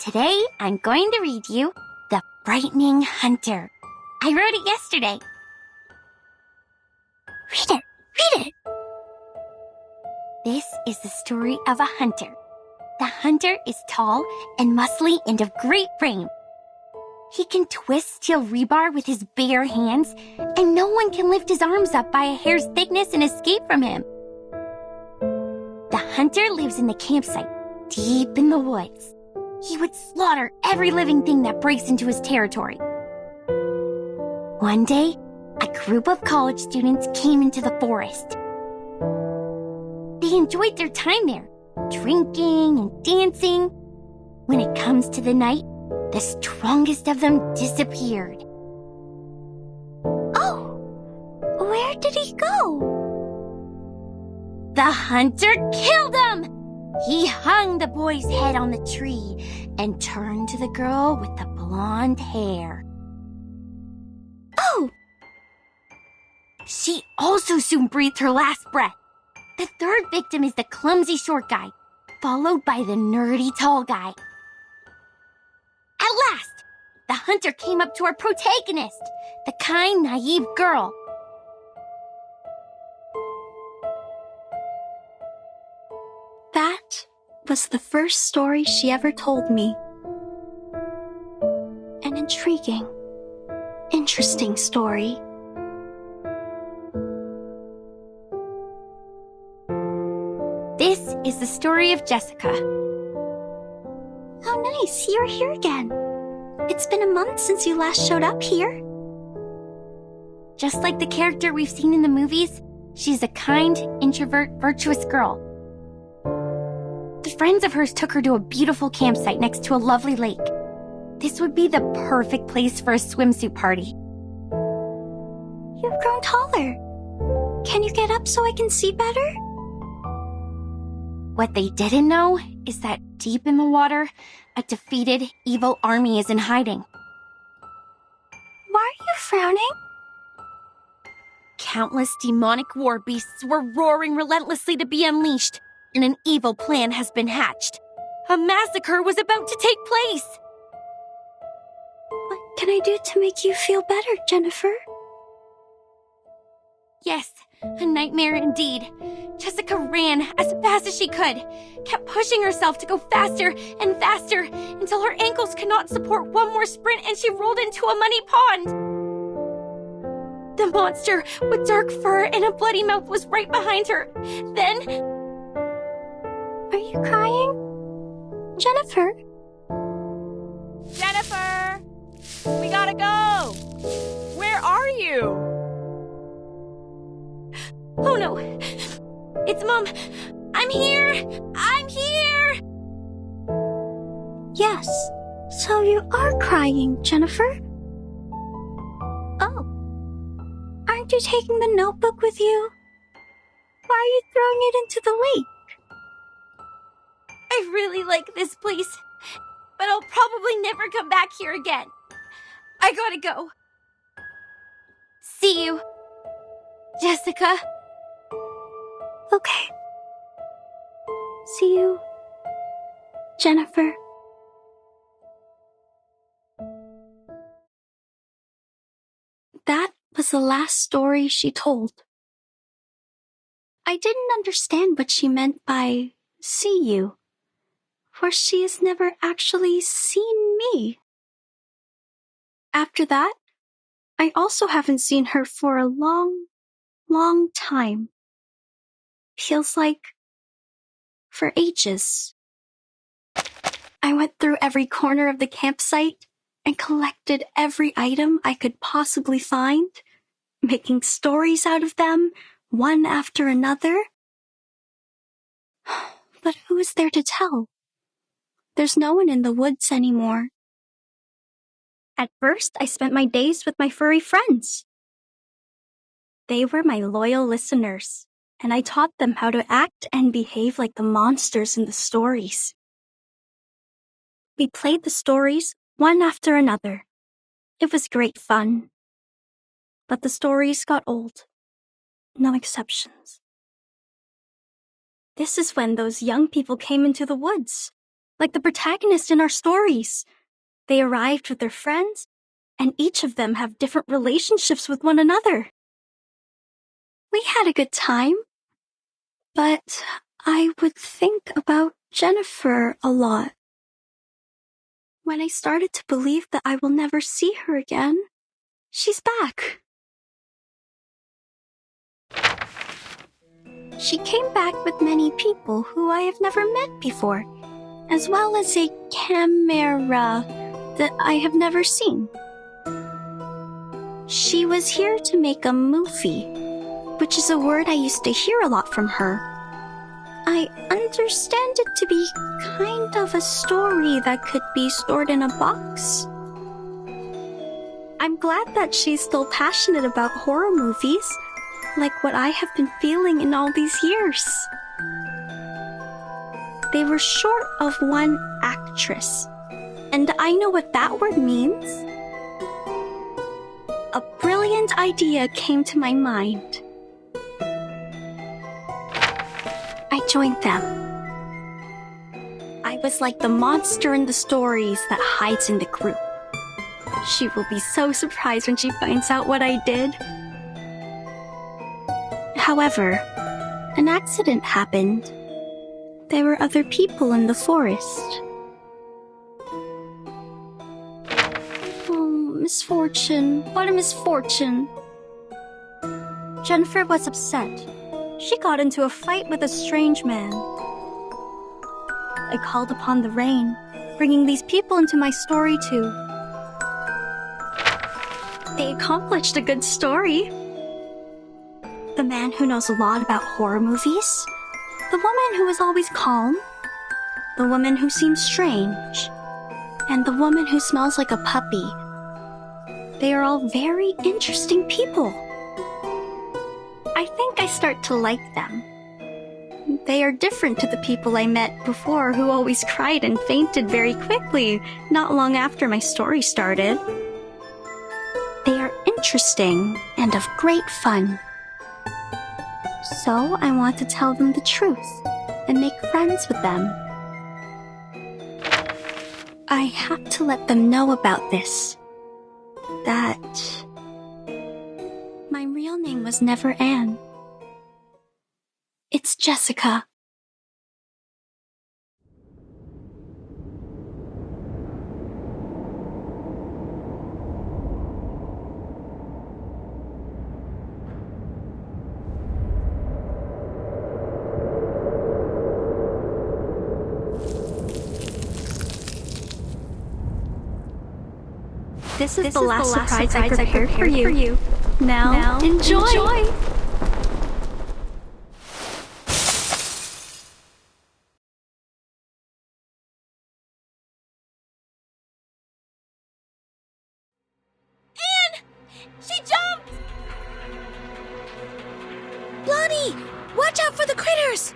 Today, I'm going to read you The Frightening Hunter. I wrote it yesterday. Read it! This is the story of a hunter. The hunter is tall and muscly and of great frame. He can twist steel rebar with his bare hands, and no one can lift his arms up by a hair's thickness and escape from him. The hunter lives in the campsite, deep in the woods. He would slaughter every living thing that breaks into his territory. One day, a group of college students came into the forest. They enjoyed their time there, drinking and dancing. When it comes to the night, the strongest of them disappeared. Oh, where did he go? The hunter killed him! He hung the boy's head on the tree and turned to the girl with the blonde hair. Oh! She also soon breathed her last breath. The third victim is the clumsy short guy, followed by the nerdy tall guy. At last, the hunter came up to our protagonist, the kind, naive girl. That was the first story she ever told me. An intriguing, interesting story. This is the story of Jessica. How nice, you're here again. It's been a month since you last showed up here. Just like the character we've seen in the movies, she's a kind, introvert, virtuous girl. Friends of hers took her to a beautiful campsite next to a lovely lake. This would be the perfect place for a swimsuit party. You've grown taller. Can you get up so I can see better? What they didn't know is that deep in the water, a defeated, evil army is in hiding. Why are you frowning? Countless demonic war beasts were roaring relentlessly to be unleashed, and an evil plan has been hatched. A massacre was about to take place. What can I do to make you feel better, Jennifer? Yes, a nightmare indeed. Jessica ran as fast as she could, kept pushing herself to go faster and faster until her ankles could not support one more sprint and she rolled into a muddy pond. The monster with dark fur and a bloody mouth was right behind her. Then... Are you crying? Jennifer? Jennifer! We gotta go! Where are you? Oh no! It's Mom! I'm here! I'm here! Yes, so you are crying, Jennifer. Oh. Aren't you taking the notebook with you? Why are you throwing it into the lake? I really like this place, but I'll probably never come back here again. I gotta go. See you, Jessica. Okay. See you, Jennifer. That was the last story she told. I didn't understand what she meant by see you, for she has never actually seen me. After that, I also haven't seen her for a long, long time. Feels like for ages. I went through every corner of the campsite and collected every item I could possibly find, making stories out of them, one after another. But who is there to tell? There's no one in the woods anymore. At first, I spent my days with my furry friends. They were my loyal listeners, and I taught them how to act and behave like the monsters in the stories. We played the stories one after another. It was great fun. But the stories got old. No exceptions. This is when those young people came into the woods. like the protagonists in our stories. They arrived with their friends, and each of them have different relationships with one another. We had a good time, but I would think about Jennifer a lot. When I started to believe that I will never see her again, she's back. She came back with many people who I have never met before, as well as a camera that I have never seen. She was here to make a movie, which is a word I used to hear a lot from her. I understand it to be kind of a story that could be stored in a box. I'm glad that she's still passionate about horror movies, like what I have been feeling in all these years. They were short of one actress, and I know what that word means. A brilliant idea came to my mind. I joined them. I was like the monster in the stories that hides in the group. She will be so surprised when she finds out what I did. However, an accident happened. There were other people in the forest. Oh, misfortune. What a misfortune. Jennifer was upset. She got into a fight with a strange man. I called upon the rain, bringing these people into my story too. They accomplished a good story. The man who knows a lot about horror movies, the woman who is always calm, the woman who seems strange, and the woman who smells like a puppy. They are all very interesting people. I think I start to like them. They are different to the people I met before who always cried and fainted very quickly, not long after my story started. They are interesting and of great fun. So I want to tell them the truth and make friends with them. I have to let them know about this. That my real name was never Anne. It's Jessica. This is the last surprise I prepared for you. Now enjoy! She jumped! Blondie, watch out for the critters!